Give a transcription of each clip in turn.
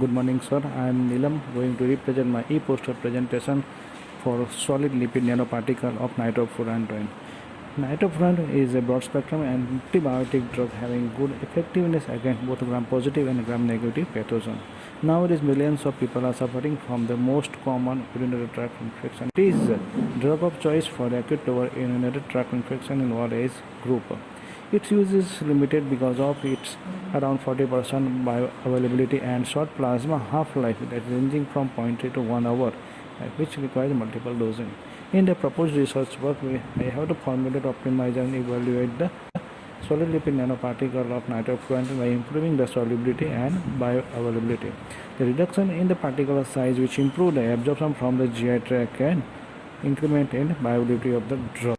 Good morning, sir. I am Nilam, going to represent my e-poster presentation for solid lipid nanoparticle of nitrofurantoin. Nitrofurantoin is a broad-spectrum antibiotic drug having good effectiveness against both gram-positive and gram-negative pathogens. Nowadays, millions of people are suffering from the most common urinary tract infection. It is a drug of choice for acute lower urinary tract infection in all age group. Its use is limited because of its around 40% bioavailability and short plasma half-life that ranging from 0.3 to 1 hour, which requires multiple dosing. In the proposed research work, I have to formulate, optimize and evaluate the solid lipid nanoparticle of nitrofurantoin by improving the solubility and bioavailability. The reduction in the particle size which improve the absorption from the GI tract and increment in bioavailability of the drug.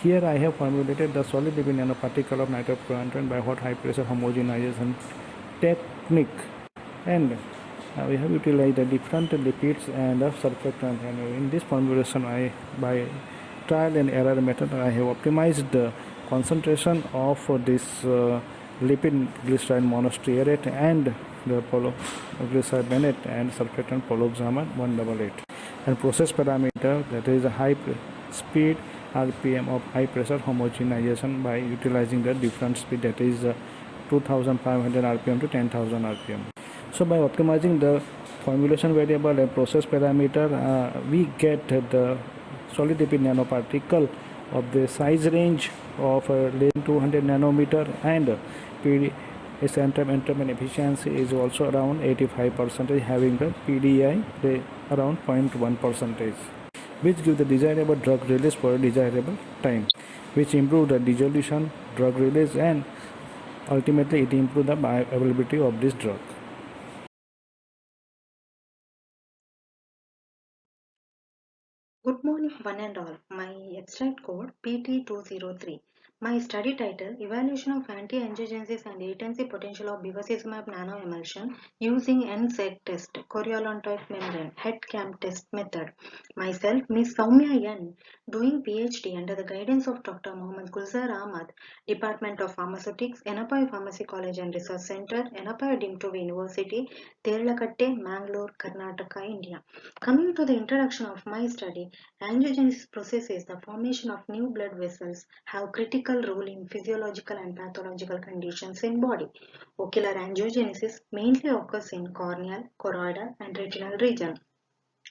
Here I have formulated the solid lipid nanoparticle of nitrofurantoin by hot high pressure homogenization technique, and we have utilized the different lipids and the surfactant, and in this formulation by trial and error method I have optimized the concentration of this lipid glyceride monostearate and the polyglyceride bennett and surfactant poloxamine 188, and process parameter, that is a high speed RPM of high pressure homogenization by utilizing the different speed, that is 2500 RPM to 10,000 RPM. So by optimizing the formulation variable and process parameter, we get the solid lipid nanoparticle of the size range of less than 200 nanometer, and entropy efficiency is also around 85%, having the PDI around 0.1%, which give the desirable drug release for a desirable time, which improve the dissolution, drug release, and ultimately it improve the bioavailability of this drug. Good morning, one and all. My abstract code PT203. My study title: Evaluation of anti-angiogenesis and latency potential of bevacizumab nanoemulsion using NSEG test, Coriolantoid membrane, head cam test method. Myself, Ms. Soumya N, doing PhD under the guidance of Dr. Mohammad Gulzar Ahmad, Department of Pharmaceutics, Enapai Pharmacy College and Research Center, Enapai Dimtu University, Terlakatte, Mangalore, Karnataka, India. Coming to the introduction of my study, angiogenesis processes, the formation of new blood vessels, have critical role in physiological and pathological conditions in body. Ocular angiogenesis mainly occurs in corneal, choroidal, and retinal region.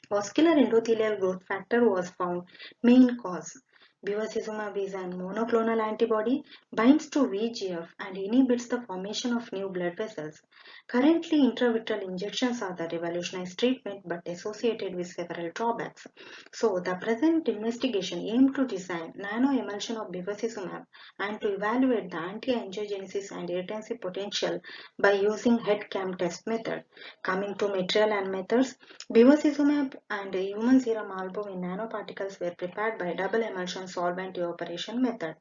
Vascular endothelial growth factor was found main cause. Bevacizumab is an monoclonal antibody, binds to VEGF and inhibits the formation of new blood vessels. Currently, intravitreal injections are the revolutionized treatment but associated with several drawbacks. So, the present investigation aimed to design nanoemulsion of bevacizumab and to evaluate the anti-angiogenesis and irritancy potential by using head cam test method. Coming to material and methods, bevacizumab and human serum albumin nanoparticles were prepared by double emulsion solvent evaporation method.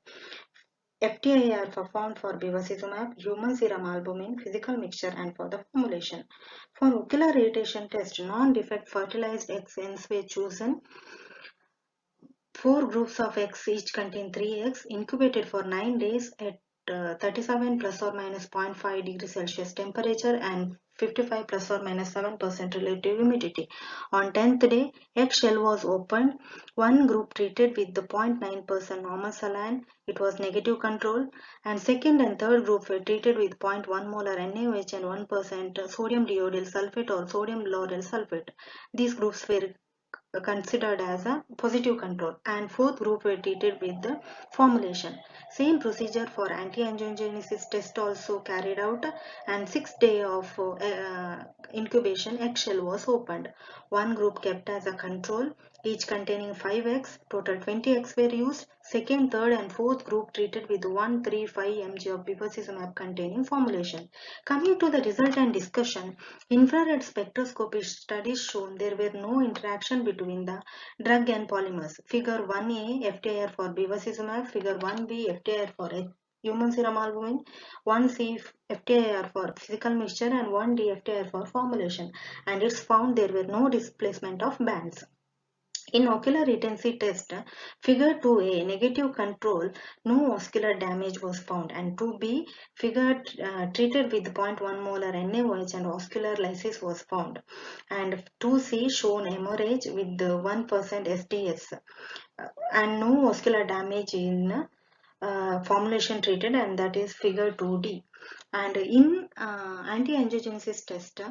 FTI are performed for bevacizumab, human serum albumin, physical mixture, and for the formulation. For ocular irritation test, non-defect fertilized eggs were chosen. 4 groups of eggs each contain 3 eggs, incubated for 9 days at 37 plus or minus 0.5 degrees Celsius temperature and 55 plus or minus 7% relative humidity. On 10th day, eggshell was opened. One group treated with the 0.9% normal saline, it was negative control, and second and third group were treated with 0.1 molar NaOH and 1% sodium diodyl sulfate or sodium lauryl sulfate. These groups were considered as a positive control, and fourth group were treated with the formulation. Same procedure for anti-angiogenesis test also carried out, and 6th day of incubation eggshell was opened. One group kept as a control, each containing 5 eggs, total 20 eggs were used. Second, third and fourth group treated with 135 mg of bevacizumab containing formulation. Coming to the result and discussion, infrared spectroscopy studies shown there were no interaction between the drug and polymers. Figure 1A FTIR for bevacizumab, Figure 1B FTIR for human serum albumin, 1C FTIR for physical mixture, and 1D FTIR for formulation. And it's found there were no displacement of bands. In ocular retency test, figure 2a, negative control, no ocular damage was found, and 2b, figure treated with 0.1 molar NaOH and ocular lysis was found, and 2c shown hemorrhage with 1% STS, and no ocular damage in formulation treated, and that is figure 2d. And in anti-angiogenesis test,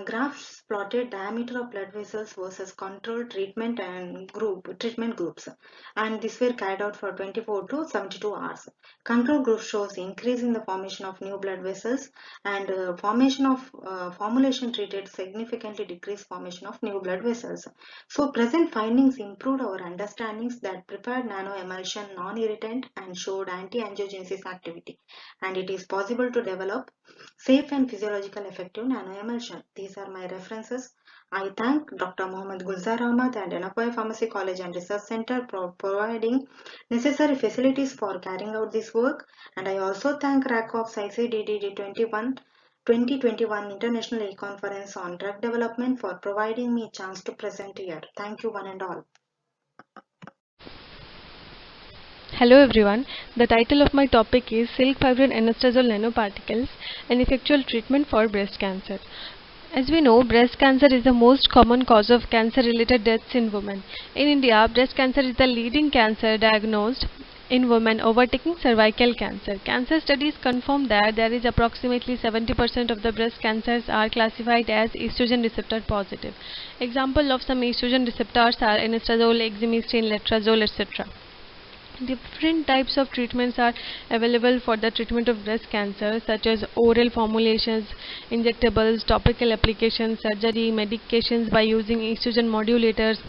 graphs plotted diameter of blood vessels versus control treatment and treatment groups, and these were carried out for 24 to 72 hours. Control group shows increase in the formation of new blood vessels, and formation of formulation treated significantly decreased formation of new blood vessels. So present findings improved our understandings that prepared nanoemulsion non-irritant and showed anti-angiogenesis activity, and it is possible to develop safe and physiological effective nanoemulsion. These are my references. I thank Dr. Mohammad Gulzar Ahmad and Enapoya Pharmacy College and Research Center for providing necessary facilities for carrying out this work, and I also thank RACOPS ICDDD 2021 International E-Conference on Drug Development for providing me a chance to present here. Thank you one and all. Hello everyone, the title of my topic is Silk Fibrin Anastrozole Nanoparticles, an effectual treatment for breast cancer. As we know, breast cancer is the most common cause of cancer-related deaths in women. In India, breast cancer is the leading cancer diagnosed in women, overtaking cervical cancer. Cancer studies confirm that there is approximately 70% of the breast cancers are classified as estrogen receptor positive. Example of some estrogen receptors are anastrozole, exemestane, letrozole, etc. Different types of treatments are available for the treatment of breast cancer, such as oral formulations, injectables, topical applications, surgery, medications by using estrogen modulators,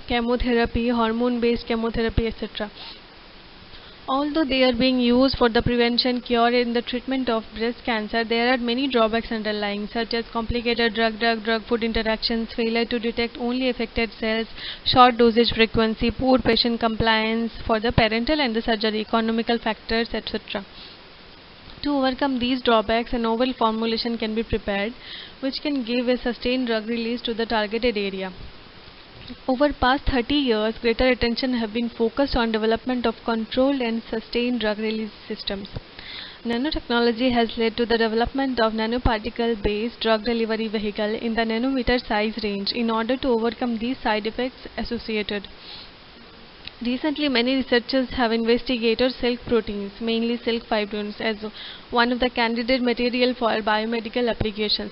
chemotherapy, hormone-based chemotherapy, etc. Although they are being used for the prevention, cure, and the treatment of breast cancer, there are many drawbacks underlying, such as complicated drug-food interactions, failure to detect only affected cells, short dosage frequency, poor patient compliance for the parental and the surgery, economical factors, etc. To overcome these drawbacks, a novel formulation can be prepared, which can give a sustained drug release to the targeted area. Over past 30 years, greater attention have been focused on development of controlled and sustained drug release systems. Nanotechnology has led to the development of nanoparticle-based drug delivery vehicle in the nanometer size range in order to overcome these side effects associated. Recently, many researchers have investigated silk proteins, mainly silk fibrins, as one of the candidate material for biomedical applications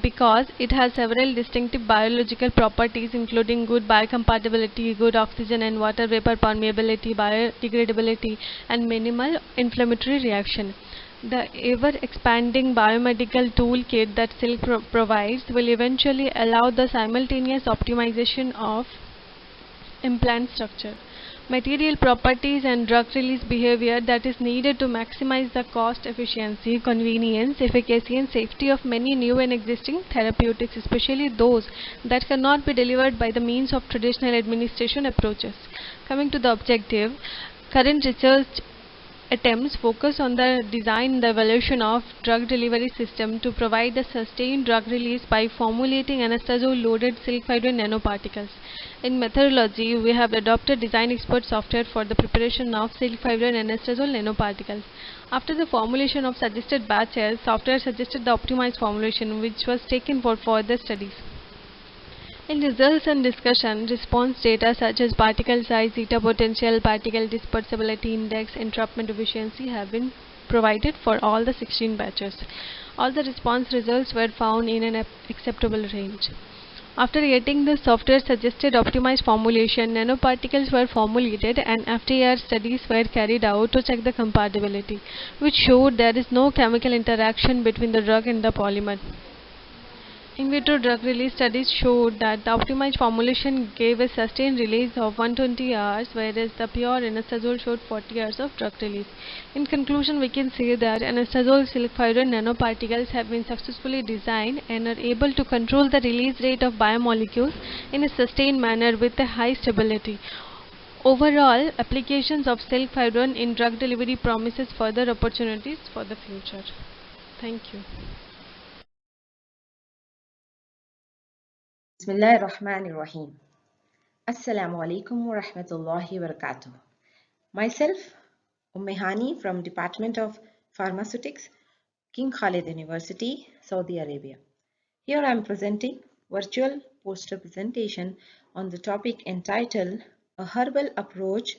because it has several distinctive biological properties including good biocompatibility, good oxygen and water vapor permeability, biodegradability, and minimal inflammatory reaction. The ever-expanding biomedical toolkit that silk provides will eventually allow the simultaneous optimization of implant structure, material properties, and drug release behavior that is needed to maximize the cost efficiency, convenience, efficacy, and safety of many new and existing therapeutics, especially those that cannot be delivered by the means of traditional administration approaches. Coming to the objective, current research attempts focus on the design and the evolution of drug delivery system to provide the sustained drug release by formulating anastrozole-loaded silk fibrin nanoparticles. In methodology, we have adopted design expert software for the preparation of silk fibrin anastrozole nanoparticles. After the formulation of suggested batches, software suggested the optimized formulation, which was taken for further studies. In results and discussion, response data such as particle size, zeta potential, particle dispersibility index, entrapment efficiency have been provided for all the 16 batches. All the response results were found in an acceptable range. After getting the software suggested optimized formulation, nanoparticles were formulated and FTIR studies were carried out to check the compatibility, which showed there is no chemical interaction between the drug and the polymer. In vitro drug release studies showed that the optimized formulation gave a sustained release of 120 hours, whereas the pure anastrozole showed 40 hours of drug release. In conclusion, we can say that anastrozole silk fibrin nanoparticles have been successfully designed and are able to control the release rate of biomolecules in a sustained manner with a high stability. Overall, applications of silk fibrin in drug delivery promises further opportunities for the future. Thank you. Bismillahir Rahmanir Rahim. Assalamu alaikum wa rahmatullahi wa barakatuh. Myself, Ummehani from Department of Pharmaceutics, King Khalid University, Saudi Arabia. Here I am presenting virtual poster presentation on the topic entitled A Herbal Approach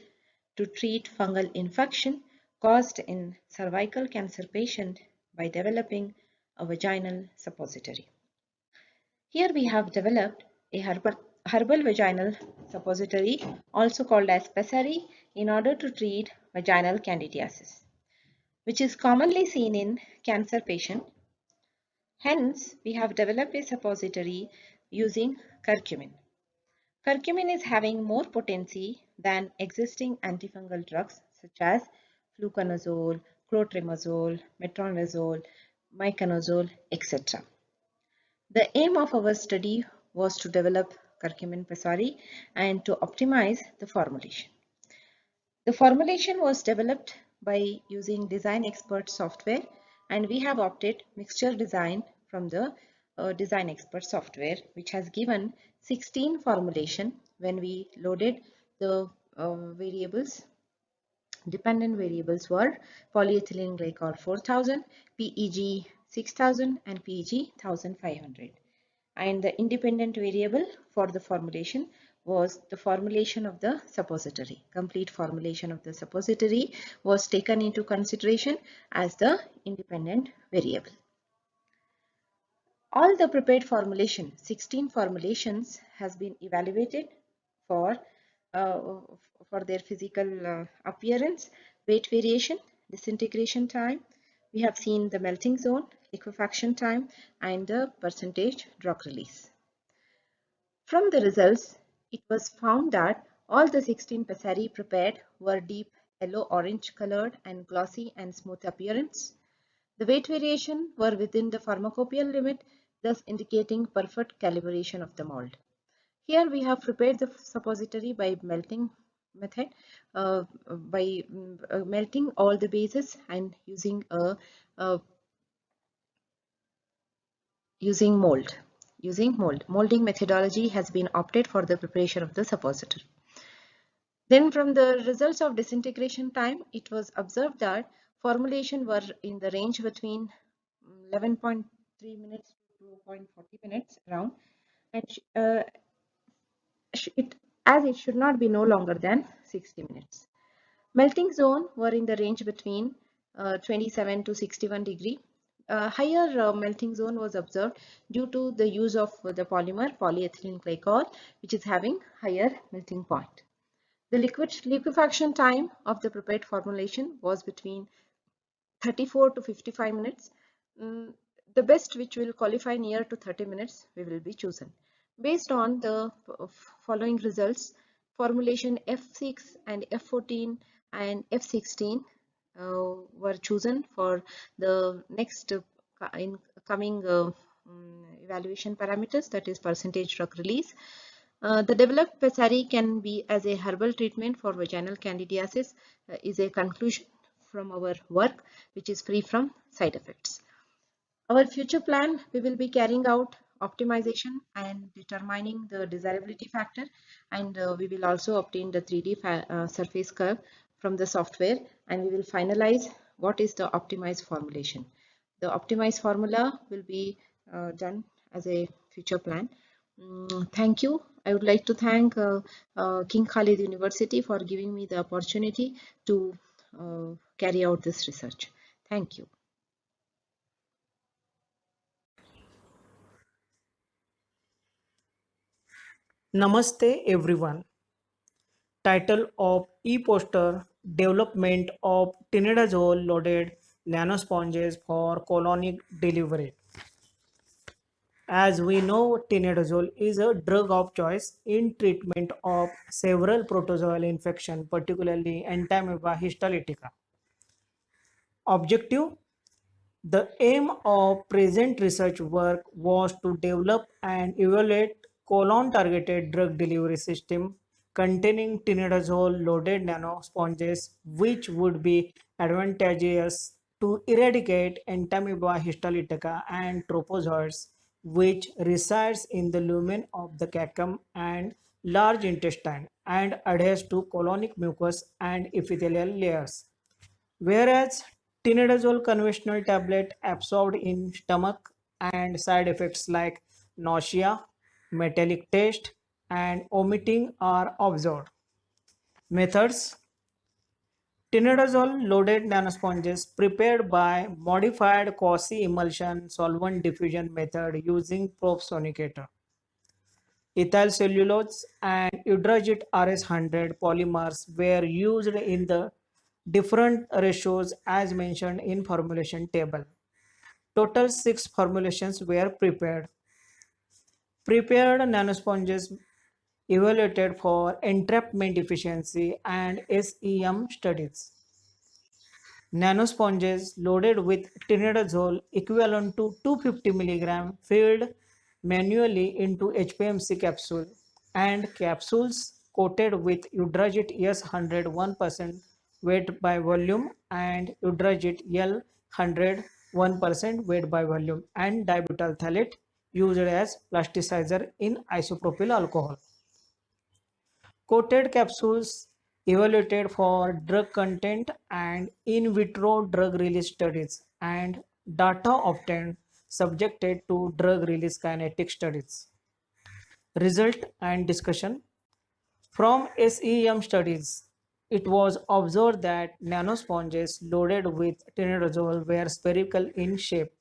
to Treat Fungal Infection Caused in Cervical Cancer Patient by Developing a Vaginal Suppository. Here we have developed a herbal vaginal suppository, also called as pessary, in order to treat vaginal candidiasis, which is commonly seen in cancer patients. Hence, we have developed a suppository using curcumin. Curcumin is having more potency than existing antifungal drugs such as fluconazole, clotrimazole, metronidazole, miconazole, etc. The aim of our study was to develop curcumin pessary and to optimize the formulation. The formulation was developed by using Design Expert software, and we have opted mixture design from the Design Expert software, which has given 16 formulation when we loaded the variables. Dependent variables were polyethylene glycol 4000, PEG 6000 and PEG 1500. And the independent variable for the formulation was the formulation of the suppository. Complete formulation of the suppository was taken into consideration as the independent variable. All the prepared formulation, 16 formulations, has been evaluated for uh, their physical appearance, weight variation, disintegration time. We have seen the melting zone, liquefaction time, and the percentage drug release. From the results, it was found that all the 16 pessary prepared were deep yellow-orange colored and glossy and smooth appearance. The weight variation were within the pharmacopoeial limit, thus indicating perfect calibration of the mold. Here we have prepared the suppository by melting method, melting all the bases and using mold. Molding methodology has been opted for the preparation of the suppositor. Then from the results of disintegration time, it was observed that formulation were in the range between 11.3 minutes to 2.40 minutes around, and it should not be no longer than 60 minutes. Melting zone were in the range between 27 to 61 degree. Higher melting zone was observed due to the use of the polymer polyethylene glycol, which is having higher melting point. The liquefaction time of the prepared formulation was between 34 to 55 minutes. The best which will qualify near to 30 minutes we will be chosen. Based on the following results, formulation F6 and F14 and F16 were chosen for the next coming evaluation parameters, that is percentage drug release. The developed pessary can be as a herbal treatment for vaginal candidiasis is a conclusion from our work, which is free from side effects. Our future plan, we will be carrying out optimization and determining the desirability factor, and we will also obtain the 3D surface curve from the software, and we will finalize what is the optimized formulation. The optimized formula will be done as a future plan. Thank you. I would like to thank King Khalid University for giving me the opportunity to carry out this research. Thank you. Namaste everyone. Title of e-poster: Development of tinidazole loaded nanosponges for colonic delivery. As we know, tinidazole is a drug of choice in treatment of several protozoal infections, particularly Entamoeba histolytica. Objective: the aim of present research work was to develop and evaluate colon-targeted drug delivery system containing tinidazole-loaded nanosponges, which would be advantageous to eradicate Entamoeba histolytica and trophozoites, which resides in the lumen of the cecum and large intestine and adheres to colonic mucus and epithelial layers. Whereas tinidazole conventional tablet absorbed in stomach and side effects like nausea, metallic taste, and vomiting are observed. Methods: tinidazole loaded nanosponges prepared by modified quasi emulsion solvent diffusion method using probe sonicator. Ethyl cellulose and Udragit RS100 polymers were used in the different ratios as mentioned in formulation table. Total 6 formulations were prepared. Prepared nanosponges evaluated for entrapment efficiency and SEM studies. Nanosponges loaded with tinidazole equivalent to 250 mg filled manually into HPMC capsule and capsules coated with Udragit S100 1% weight by volume and Udragit L100 1% weight by volume and dibutyl phthalate used as plasticizer in isopropyl alcohol. Coated capsules evaluated for drug content and in vitro drug release studies and data obtained subjected to drug release kinetic studies. Result and discussion. From SEM studies, it was observed that nanosponges loaded with tinidazole were spherical in shape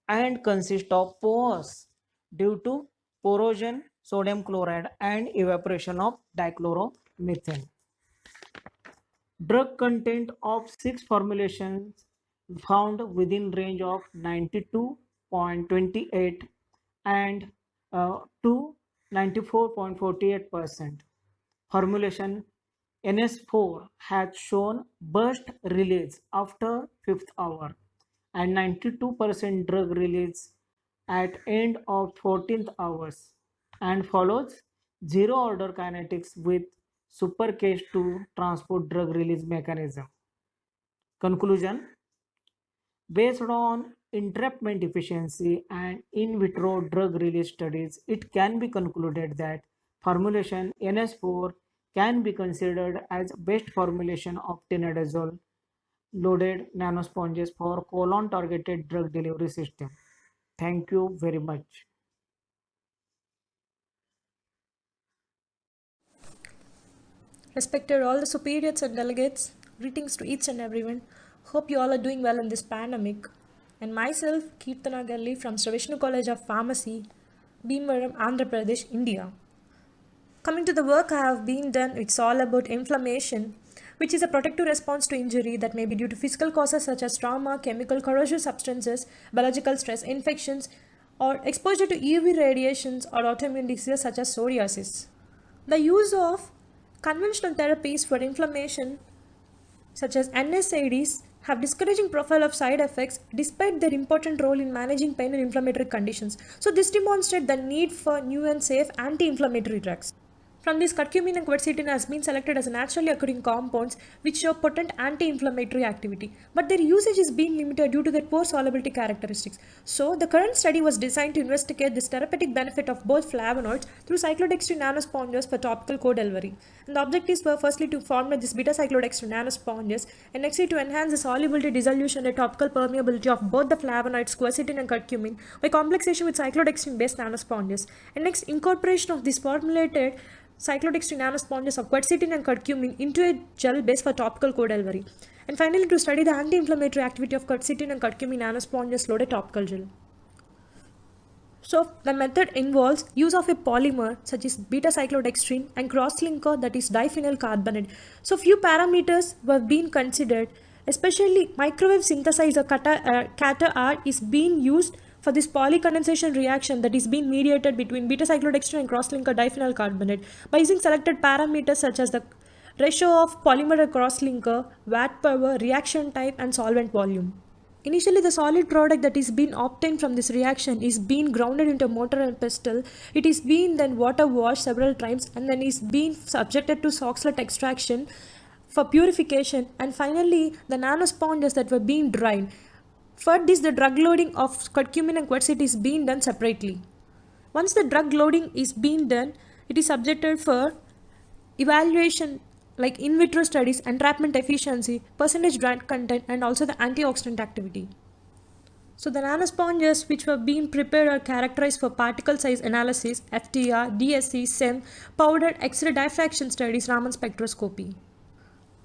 and consist of pores due to porogen, sodium chloride, and evaporation of dichloromethane. Drug content of 6 formulations found within range of 92.28 and to 94.48%. Formulation NS4 has shown burst release after 5th hour and 92% drug release at end of 14th hours and follows zero order kinetics with super case to transport drug release mechanism. Conclusion: based on entrapment efficiency and in vitro drug release studies, it can be concluded that formulation NS4 can be considered as best formulation of tinidazole loaded nanosponges for colon targeted drug delivery system. Thank you very much. Respected all the superiors and delegates, greetings to each and everyone. Hope you all are doing well in this pandemic. And myself, Kirtana Galli from Sri Vishnu College of Pharmacy, Bhimavaram, Andhra Pradesh, India. Coming to the work I have been done, it's all about inflammation, which is a protective response to injury that may be due to physical causes such as trauma, chemical corrosive substances, biological stress, infections, or exposure to UV radiations or autoimmune diseases such as psoriasis. The use of conventional therapies for inflammation such as NSAIDs have discouraging profile of side effects despite their important role in managing pain and inflammatory conditions. So this demonstrates the need for new and safe anti-inflammatory drugs. From this, curcumin and quercetin has been selected as naturally occurring compounds which show potent anti-inflammatory activity, but their usage is being limited due to their poor solubility characteristics. So, the current study was designed to investigate this therapeutic benefit of both flavonoids through cyclodextrin nanosponges for topical co-delivery. And the objectives were firstly to formulate this beta-cyclodextrin nanosponges and nextly to enhance the solubility, dissolution and topical permeability of both the flavonoids, quercetin and curcumin by complexation with cyclodextrin-based nanosponges. And next, incorporation of this formulated cyclodextrin nanosponges of quercetin and curcumin into a gel base for topical co-delivery. And finally, to study the anti-inflammatory activity of quercetin and curcumin nanosponges loaded topical gel. So, the method involves use of a polymer such as beta-cyclodextrin and cross-linker, that is diphenyl carbonate. So, few parameters were being considered, especially microwave synthesizer CATA-R is being used for this polycondensation reaction that is being mediated between beta-cyclodextrin and cross-linker diphenyl carbonate by using selected parameters such as the ratio of polymer to cross-linker, watt power, reaction type and solvent volume. Initially, the solid product that is being obtained from this reaction is being grounded into mortar and pestle. It is being then water washed several times and then is being subjected to Soxhlet extraction for purification, and finally the nanosponges that were being dried. For this, the drug loading of curcumin and quercetin is being done separately. Once the drug loading is being done, it is subjected for evaluation like in vitro studies, entrapment efficiency, percentage drug content, and also the antioxidant activity. So the nanosponges which were being prepared are characterized for particle size analysis, FTR, DSC, SEM, powdered X-ray diffraction studies, Raman spectroscopy.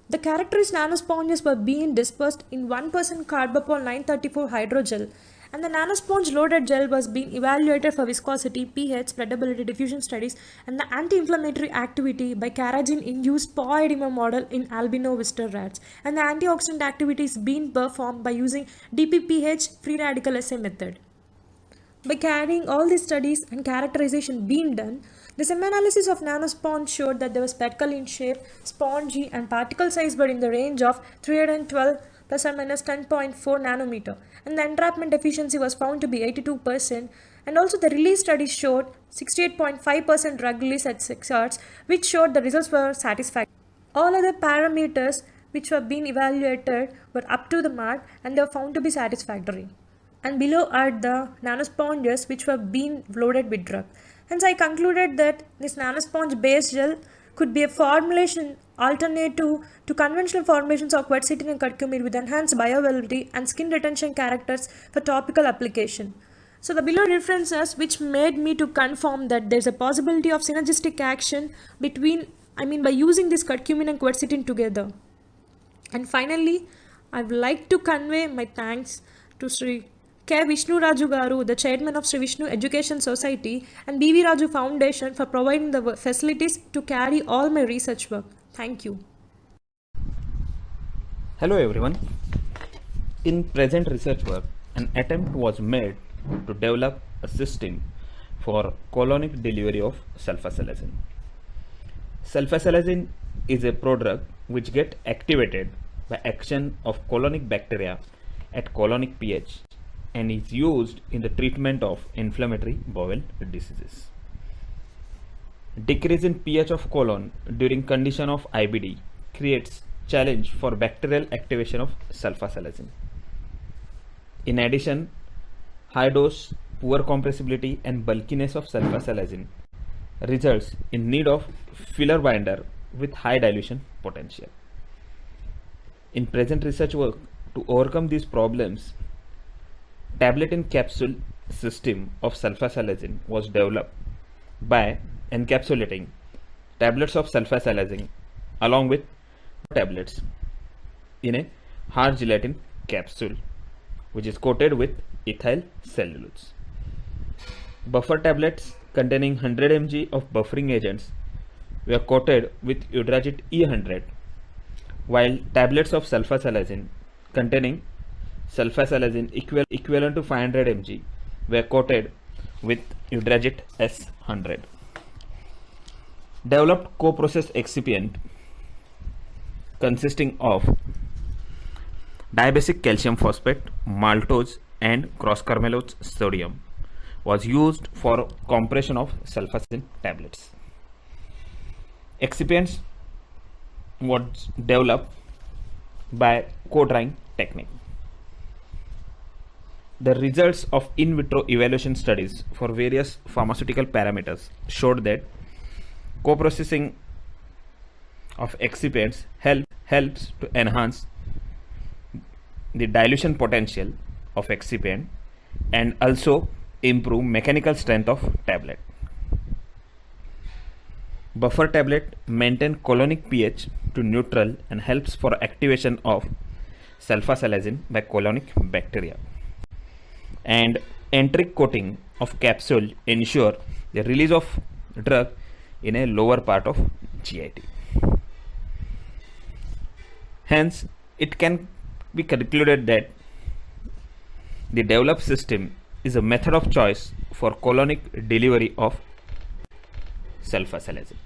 The characterized nanosponges were being dispersed in 1% carbapol 934 hydrogel, and the nanosponge loaded gel was being evaluated for viscosity, pH, spreadability, diffusion studies, and the anti-inflammatory activity by carrageen-induced paw edema model in albino Wister rats, and the antioxidant activity is being performed by using DPPH free radical assay method. By carrying all these studies and characterization being done, the SEM analysis of nanosponge showed that they were spherical in shape, spongy, and particle size were in the range of 312 plus or minus 10.4 nanometer, and the entrapment efficiency was found to be 82%, and also the release study showed 68.5% drug release at 6 hours, which showed the results were satisfactory. All other parameters which were being evaluated were up to the mark and they were found to be satisfactory. And below are the nanosponges which were being loaded with drug. Hence I concluded that this nanosponge based gel could be a formulation alternative to conventional formulations of quercetin and curcumin with enhanced bioavailability and skin retention characters for topical application. So the below references which made me to confirm that there is a possibility of synergistic action by using this curcumin and quercetin together. And finally, I would like to convey my thanks to Sri K. Vishnu Raju Garu, the chairman of Sri Vishnu Education Society, and B.V. Raju Foundation for providing the facilities to carry all my research work. Thank you. Hello everyone. In present research work, an attempt was made to develop a system for colonic delivery of sulfasalazine. Sulfasalazine is a prodrug which gets activated by action of colonic bacteria at colonic pH and is used in the treatment of inflammatory bowel diseases. Decrease in pH of colon during condition of IBD creates challenge for bacterial activation of sulfasalazine. In addition, high dose, poor compressibility and bulkiness of sulfasalazine results in need of filler binder with high dilution potential. In present research work, to overcome these problems, tablet in capsule system of sulfasalazine was developed by encapsulating tablets of sulfasalazine along with tablets in a hard gelatin capsule which is coated with ethyl cellulose. Buffer tablets containing 100 mg of buffering agents were coated with Eudragit E100, while tablets of sulfasalazine containing sulfasalazine equivalent to 500 mg were coated with Eudragit S100. Developed co-process excipient consisting of dibasic calcium phosphate, maltose and cross-carbamylose sodium was used for compression of sulfasalazine tablets. Excipients was developed by co-drying technique. The results of in vitro evaluation studies for various pharmaceutical parameters showed that co-processing of excipients helps to enhance the dilution potential of excipient and also improve mechanical strength of tablet. Buffer tablet maintain colonic pH to neutral and helps for activation of sulfasalazine by colonic bacteria. And enteric coating of capsule ensure the release of drug in a lower part of GIT. Hence, it can be concluded that the developed system is a method of choice for colonic delivery of sulfasalazine.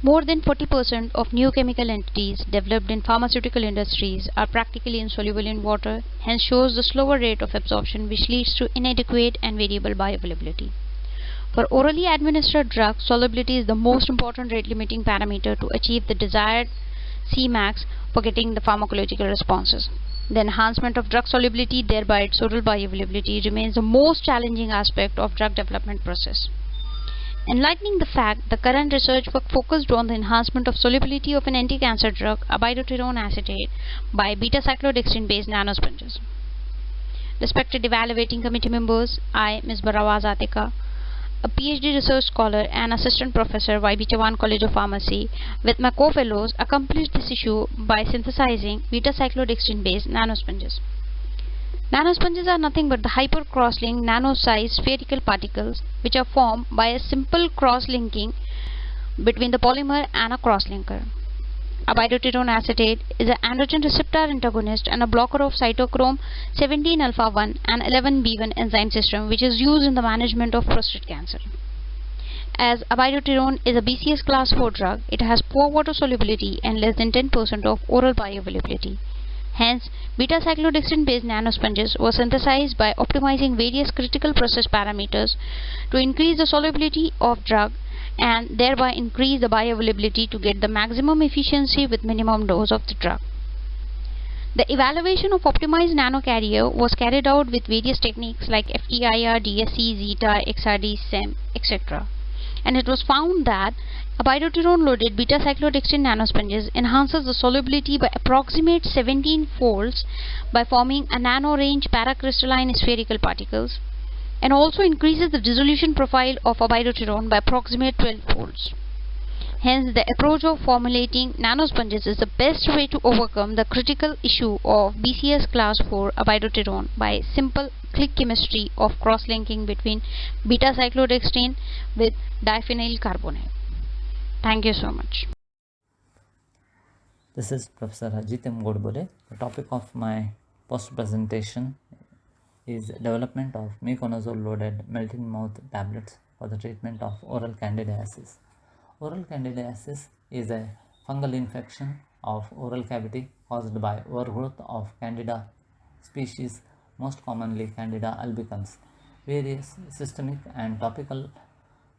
More than 40% of new chemical entities developed in pharmaceutical industries are practically insoluble in water, hence shows the slower rate of absorption which leads to inadequate and variable bioavailability. For orally administered drugs, solubility is the most important rate limiting parameter to achieve the desired Cmax for getting the pharmacological responses. The enhancement of drug solubility, thereby its oral bioavailability, remains the most challenging aspect of drug development process. Enlightening the fact, the current research work focused on the enhancement of solubility of an anti-cancer drug, abiraterone acetate, by beta-cyclodextrin-based nanosponges. Respected evaluating committee members, I, Ms. Barawaz Atika, a PhD research scholar and assistant professor, YB Chavan College of Pharmacy, with my co-fellows, accomplished this issue by synthesizing beta-cyclodextrin-based nanosponges. Nanosponges are nothing but the hyper-cross-linked nano-sized spherical particles which are formed by a simple cross-linking between the polymer and a cross-linker. Abiraterone acetate is an androgen receptor antagonist and a blocker of cytochrome 17-alpha-1 and 11-B1 enzyme system, which is used in the management of prostate cancer. As abiraterone is a BCS class 4 drug, it has poor water solubility and less than 10% of oral bioavailability. Hence, beta-cyclodextrin-based nanosponges were synthesized by optimizing various critical process parameters to increase the solubility of drug and thereby increase the bioavailability to get the maximum efficiency with minimum dose of the drug. The evaluation of optimized nanocarrier was carried out with various techniques like FTIR, DSC, Zeta, XRD, SEM, etc. And it was found that abiraterone-loaded beta-cyclodextrin nanosponges enhances the solubility by approximate 17 folds by forming a nano-range paracrystalline spherical particles, and also increases the dissolution profile of abiraterone by approximate 12 folds. Hence, the approach of formulating nanosponges is the best way to overcome the critical issue of BCS class 4 abiraterone by simple click chemistry of cross-linking between beta-cyclodextrin with diphenyl carbonate. Thank you so much. This is Professor Ajit M. Godbole. The topic of my post presentation is development of miconazole loaded melt-in-mouth tablets for the treatment of oral candidiasis. Oral candidiasis is a fungal infection of oral cavity caused by overgrowth of Candida species, most commonly Candida albicans. Various systemic and topical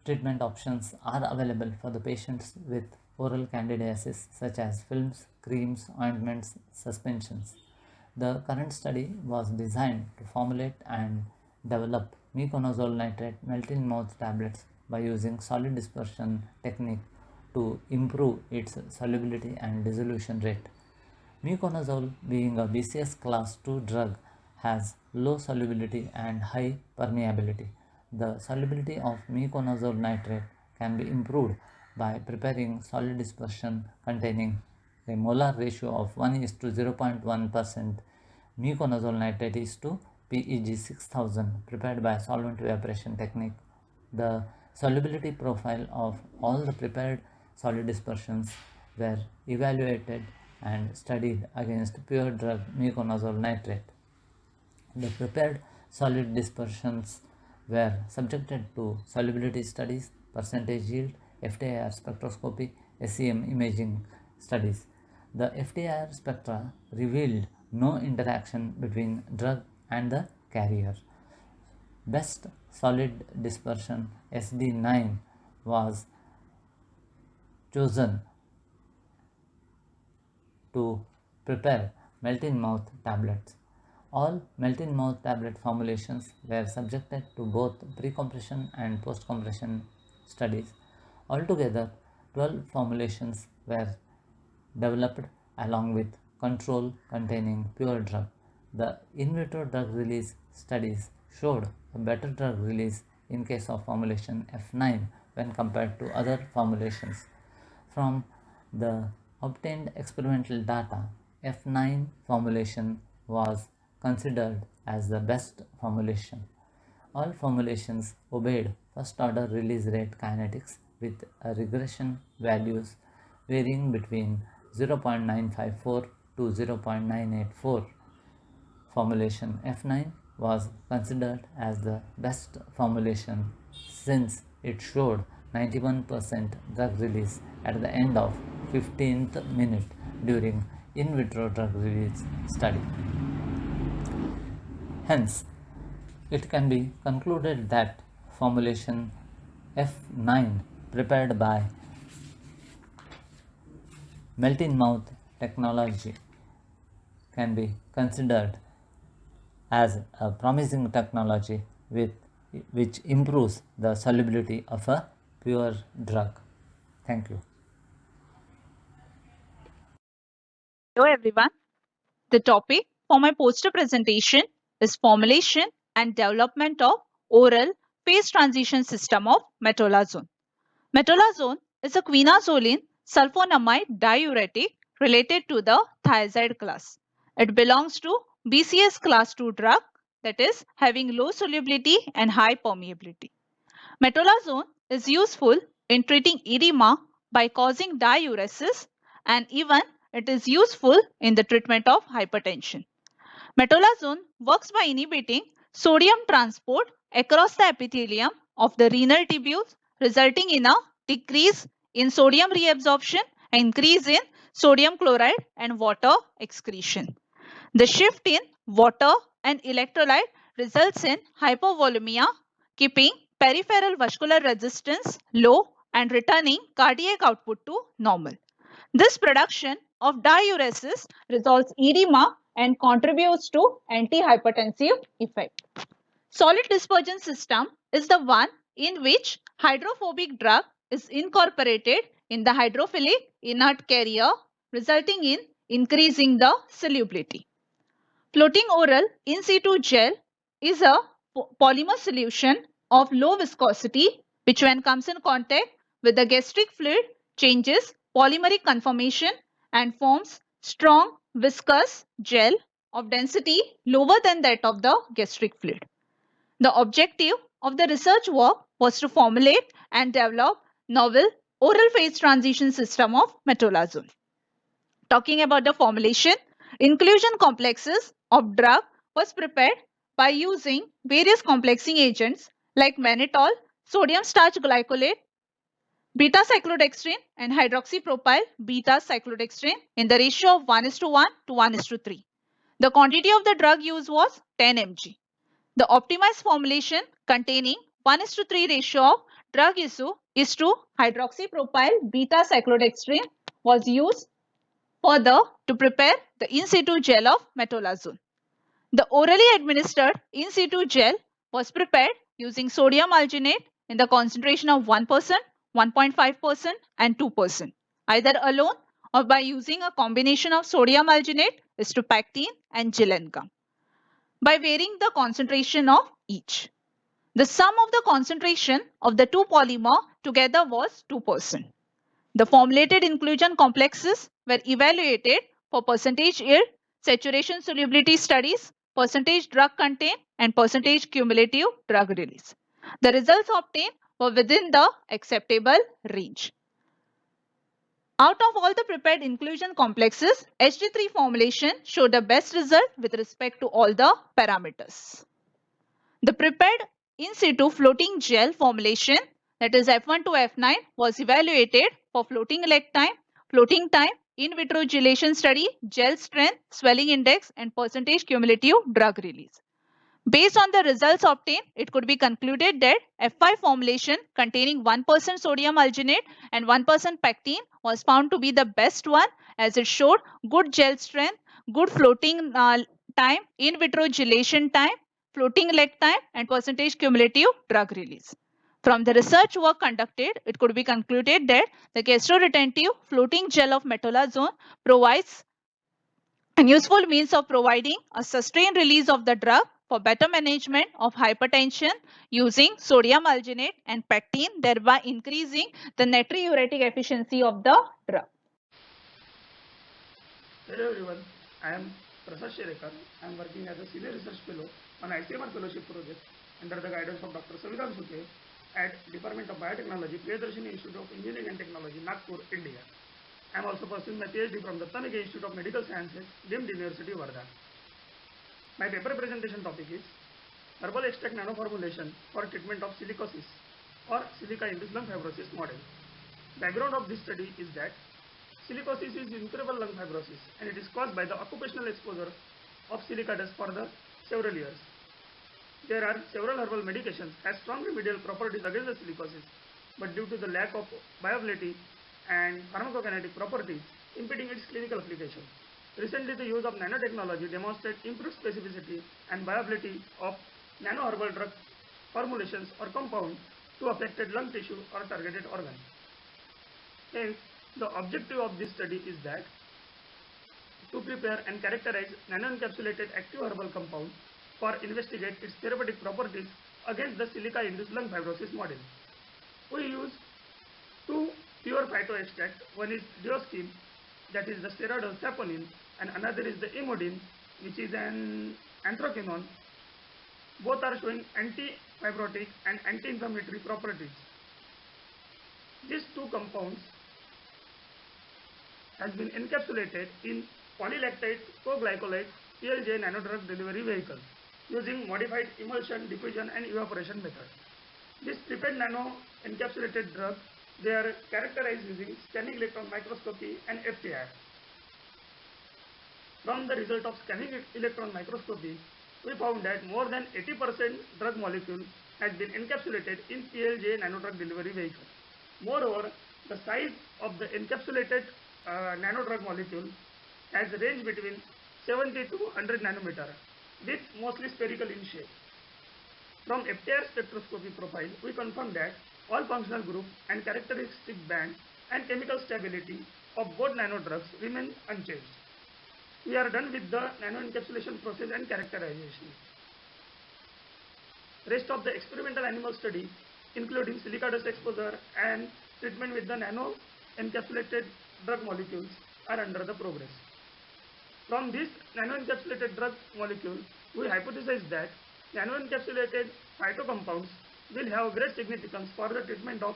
treatment options are available for the patients with oral candidiasis, such as films, creams, ointments, suspensions. The current study was designed to formulate and develop miconazole nitrate melt-in-mouth tablets by using solid dispersion technique to improve its solubility and dissolution rate. Miconazole, being a BCS class 2 drug, has low solubility and high permeability. The solubility of miconazole nitrate can be improved by preparing solid dispersion containing a molar ratio of 1:0.1% miconazole nitrate is to PEG 6000 prepared by solvent evaporation technique. The solubility profile of all the prepared solid dispersions were evaluated and studied against pure drug miconazole nitrate. The prepared solid dispersions were subjected to solubility studies, percentage yield, FTIR spectroscopy, SEM imaging studies. The FTIR spectra revealed no interaction between drug and the carrier. Best solid dispersion SD9 was chosen to prepare melt-in-mouth tablets. All melt-in-mouth tablet formulations were subjected to both pre-compression and post-compression studies. Altogether, 12 formulations were developed along with control containing pure drug. The in vitro drug release studies showed a better drug release in case of formulation F9 when compared to other formulations. From the obtained experimental data, F9 formulation was considered as the best formulation. All formulations obeyed first order release rate kinetics with a regression values varying between 0.954 to 0.984. Formulation F9 was considered as the best formulation since it showed 91% drug release at the end of 15th minute during in vitro drug release study. Hence, it can be concluded that formulation F9 prepared by melt-in-mouth technology can be considered as a promising technology which improves the solubility of a pure drug. Thank you. Hello everyone. The topic for my poster presentation is formulation and development of oral phase transition system of metolazone. Metolazone is a quinazoline sulfonamide diuretic related to the thiazide class. It belongs to BCS class 2 drug, that is having low solubility and high permeability. Metolazone is useful in treating edema by causing diuresis, and even it is useful in the treatment of hypertension. Metolazone works by inhibiting sodium transport across the epithelium of the renal tubules, resulting in a decrease in sodium reabsorption and increase in sodium chloride and water excretion. The shift in water and electrolyte results in hypovolemia, keeping peripheral vascular resistance low and returning cardiac output to normal. This production of diuresis resolves edema and contributes to antihypertensive effect. Solid dispersion system is the one in which hydrophobic drug is incorporated in the hydrophilic inert carrier, resulting in increasing the solubility. Floating oral in situ gel is a polymer solution of low viscosity which when comes in contact with the gastric fluid changes polymeric conformation and forms strong viscous gel of density lower than that of the gastric fluid. The objective of the research work was to formulate and develop novel oral phase transition system of metolazone. Talking about the formulation, inclusion complexes of drug was prepared by using various complexing agents like mannitol, sodium starch glycolate, beta cyclodextrin and hydroxypropyl beta cyclodextrin in the ratio of 1:1 to 1:3. The quantity of the drug used was 10 mg. The optimized formulation containing 1:3 ratio of drug is to hydroxypropyl beta cyclodextrin was used further to prepare the in situ gel of metolazone. The orally administered in situ gel was prepared using sodium alginate in the concentration of 1%, 1.5% and 2%, either alone or by using a combination of sodium alginate, istopactine and gelen gum, by varying the concentration of each. The sum of the concentration of the two polymer together was 2%. The formulated inclusion complexes were evaluated for percentage yield, saturation solubility studies, percentage drug content and percentage cumulative drug release. The results obtained were within the acceptable range. Out of all the prepared inclusion complexes, HG3 formulation showed the best result with respect to all the parameters. The prepared in situ floating gel formulation, that is F1 to F9, was evaluated for floating leg time, floating time, in vitro gelation study, gel strength, swelling index and percentage cumulative drug release. Based on the results obtained, it could be concluded that F5 formulation containing 1% sodium alginate and 1% pectine was found to be the best one, as it showed good gel strength, good floating time, in vitro gelation time, floating leg time and percentage cumulative drug release. From the research work conducted, it could be concluded that the gastroretentive floating gel of metolazone provides a useful means of providing a sustained release of the drug for better management of hypertension using sodium alginate and pectine, thereby increasing the natriuretic efficiency of the drug. Hello everyone, I am Prasad Sherekar. I am working as a senior research fellow on ICMR fellowship project under the guidance of Dr. Savidhan Sukhe at Department of Biotechnology, Priyadarshini Institute of Engineering and Technology, Nagpur, India. I am also pursuing my PhD from the Tanage Institute of Medical Sciences, DIMD University, Varda. My paper presentation topic is herbal extract nanoformulation for treatment of silicosis or silica-induced lung fibrosis model. Background of this study is that silicosis is incurable lung fibrosis and it is caused by the occupational exposure of silica dust for the several years. There are several herbal medications has strong remedial properties against the silicosis, but due to the lack of bioavailability and pharmacokinetic properties impeding its clinical application, Recently, the use of nanotechnology demonstrates improved specificity and viability of nanoherbal drug formulations or compounds to affected lung tissue or targeted organ. Hence, the objective of this study is that to prepare and characterize nano-encapsulated active herbal compound for investigate its therapeutic properties against the silica-induced lung fibrosis model. We use two pure phytoextracts. One is dioskin, that is the steroidal saponin, and another is the imodin, which is an anthraquinone. Both are showing anti-fibrotic and anti-inflammatory properties. These two compounds has been encapsulated in polylactide coglycolate PLJ nanodrug delivery vehicle using modified emulsion, diffusion and evaporation method. This prepared nano encapsulated drug, they are characterized using scanning electron microscopy and FTIR. From the result of scanning electron microscopy, we found that more than 80% drug molecule has been encapsulated in PLJ nanodrug delivery vehicle. Moreover, the size of the encapsulated nanodrug molecule has ranged between 70 to 100 nanometer, with mostly spherical in shape. From FTIR spectroscopy profile, we confirm that all functional group and characteristic band and chemical stability of both nanodrugs remain unchanged. We are done with the nano-encapsulation process and characterization. Rest of the experimental animal study, including silica dust exposure and treatment with the nano-encapsulated drug molecules, are under the progress. From this nano-encapsulated drug molecule, we hypothesize that nano-encapsulated phytocompounds will have great significance for the treatment of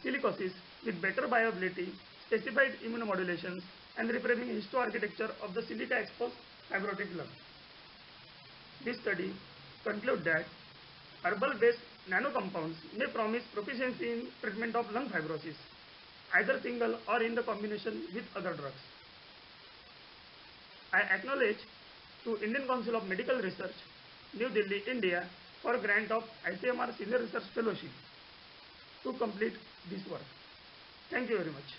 silicosis with better viability, specified immunomodulations, and repairing histoarchitecture of the silica-exposed fibrotic lung. This study concludes that herbal-based nanocompounds may promise proficiency in treatment of lung fibrosis, either single or in the combination with other drugs. I acknowledge to Indian Council of Medical Research, New Delhi, India, for grant of ICMR Senior Research Fellowship to complete this work. Thank you very much.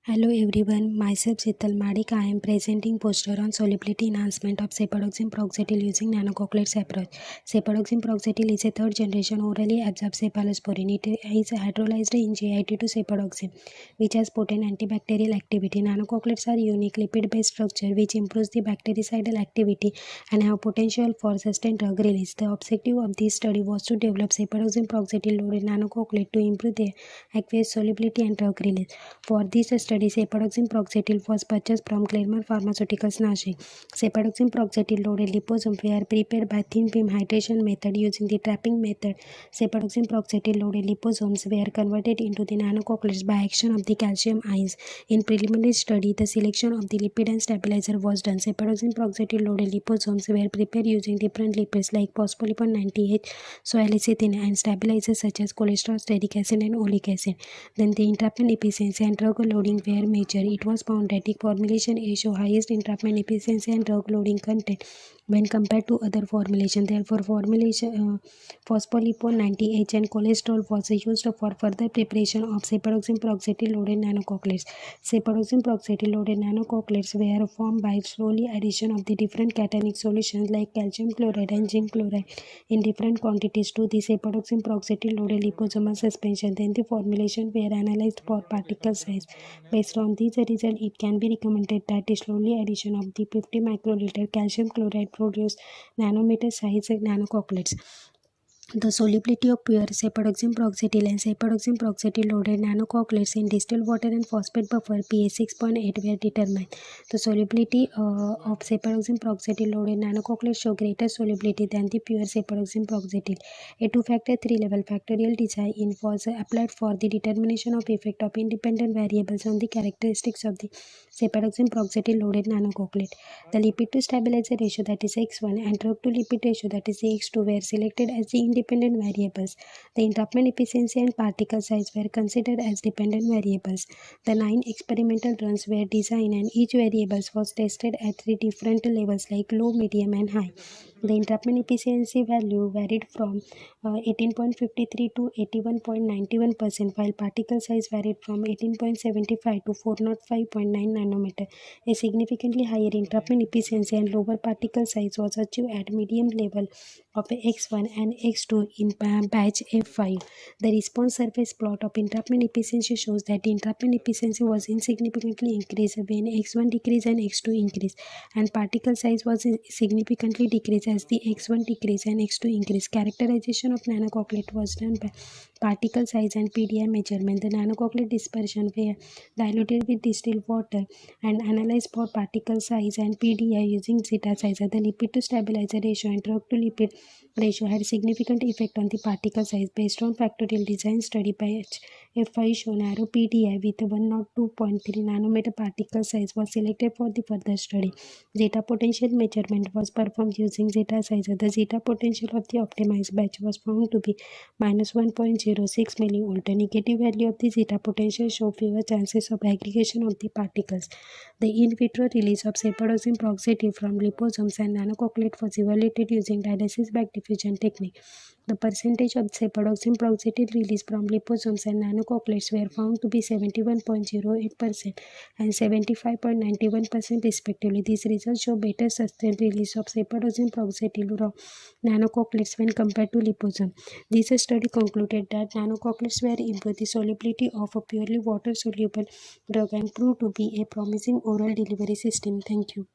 Hello everyone, myself Sheetal Madik. I am presenting poster on solubility enhancement of cepadoxime proxetil using nanocochleates approach. Cepadoxime proxetil is a third generation orally absorbed cephalosporin. It is hydrolyzed in GIT to cepadoxime, which has potent antibacterial activity. Nanocochleates are unique lipid-based structure which improves the bactericidal activity and have potential for sustained drug release. The objective of this study was to develop cepadoxime proxetil loaded nanocochleate to improve their aqueous solubility and drug release. For this study, cepadoxime proxetil was purchased from Claremont Pharmaceuticals, Nashik. Cepadoxime proxetil loaded liposomes were prepared by thin film hydration method using the trapping method. Cepadoxime proxetil loaded liposomes were converted into the nanocochleates by action of the calcium ions. In preliminary study, the selection of the lipid and stabilizer was done. Cepadoxime proxetil loaded liposomes were prepared using different lipids like phospholipid 90H, soy-lecithin, and stabilizers such as cholesterol, stearic acid, and oleic acid. Then the entrapment efficiency and drug loading were measured. It was found that the formulation A show highest entrapment efficiency and drug loading content when compared to other formulation. Therefore, formulation phospholipid 90H and cholesterol was used for further preparation of cepadoxime proxetil loaded nanocochleates. Cepadoxime proxetil loaded nanocochleates were formed by slowly addition of the different cationic solutions like calcium chloride and zinc chloride in different quantities to the cepadoxime proxetil loaded liposomal suspension. Then the formulation were analyzed for particle size. Based on these results, it can be recommended that the slowly addition of the 50 microliter calcium chloride produce nanometer size nanocochleates. The solubility of pure cepadoxime proxetil and cepadoxime proxetil loaded nanocochleates in distilled water and phosphate buffer pH 6.8 were determined. The solubility of cepadoxime proxetil loaded nanocochleates show greater solubility than the pure cepadoxime proxetil. A 2-factor 3-level factorial design was applied for the determination of effect of independent variables on the characteristics of the cepadoxime proxetil loaded nanocochleate. The lipid to stabilizer ratio, that is X1, and drug to lipid ratio, that is X2, were selected as the independent variables. The entrapment efficiency and particle size were considered as dependent variables. The 9 experimental runs were designed and each variable was tested at 3 different levels like low, medium and high. The entrapment efficiency value varied from 18.53 to 81.91%, while particle size varied from 18.75 to 405.9 nanometer. A significantly higher entrapment efficiency and lower particle size was achieved at medium level of X1 and X2 in batch F5. The response surface plot of entrapment efficiency shows that the entrapment efficiency was insignificantly increased when X1 decreased and X2 increased, and particle size was significantly decreased as the X1 decreased and X2 increased. Characterization of nanococklet was done by particle size and PDI measurement. The nanococklet dispersion were diluted with distilled water and analyzed for particle size and PDI using zeta sizer. The lipid to stabilizer ratio and drug to lipid ratio had significant effect on the particle size. Based on factorial design study by F5 show narrow PDI with 102.3 nanometer particle size was selected for the further study. Zeta potential measurement was performed using zeta sizer. The zeta potential of the optimized batch was found to be minus 1.06 millivolt. The negative value of the zeta potential show fewer chances of aggregation of the particles. The in vitro release of cepadoxime peroxide from liposomes and nanococklet was evaluated using dialysis-backed diffusion technique. The percentage of cepadoxime peroxide released from liposomes and nanococklets were found to be 71.08% and 75.91% respectively. These results show better sustained release of cepadoxime peroxide from nanococklets when compared to liposome. This study concluded that nanococklets were improved the solubility of a purely water-soluble drug and proved to be a promising oral delivery system. Thank you.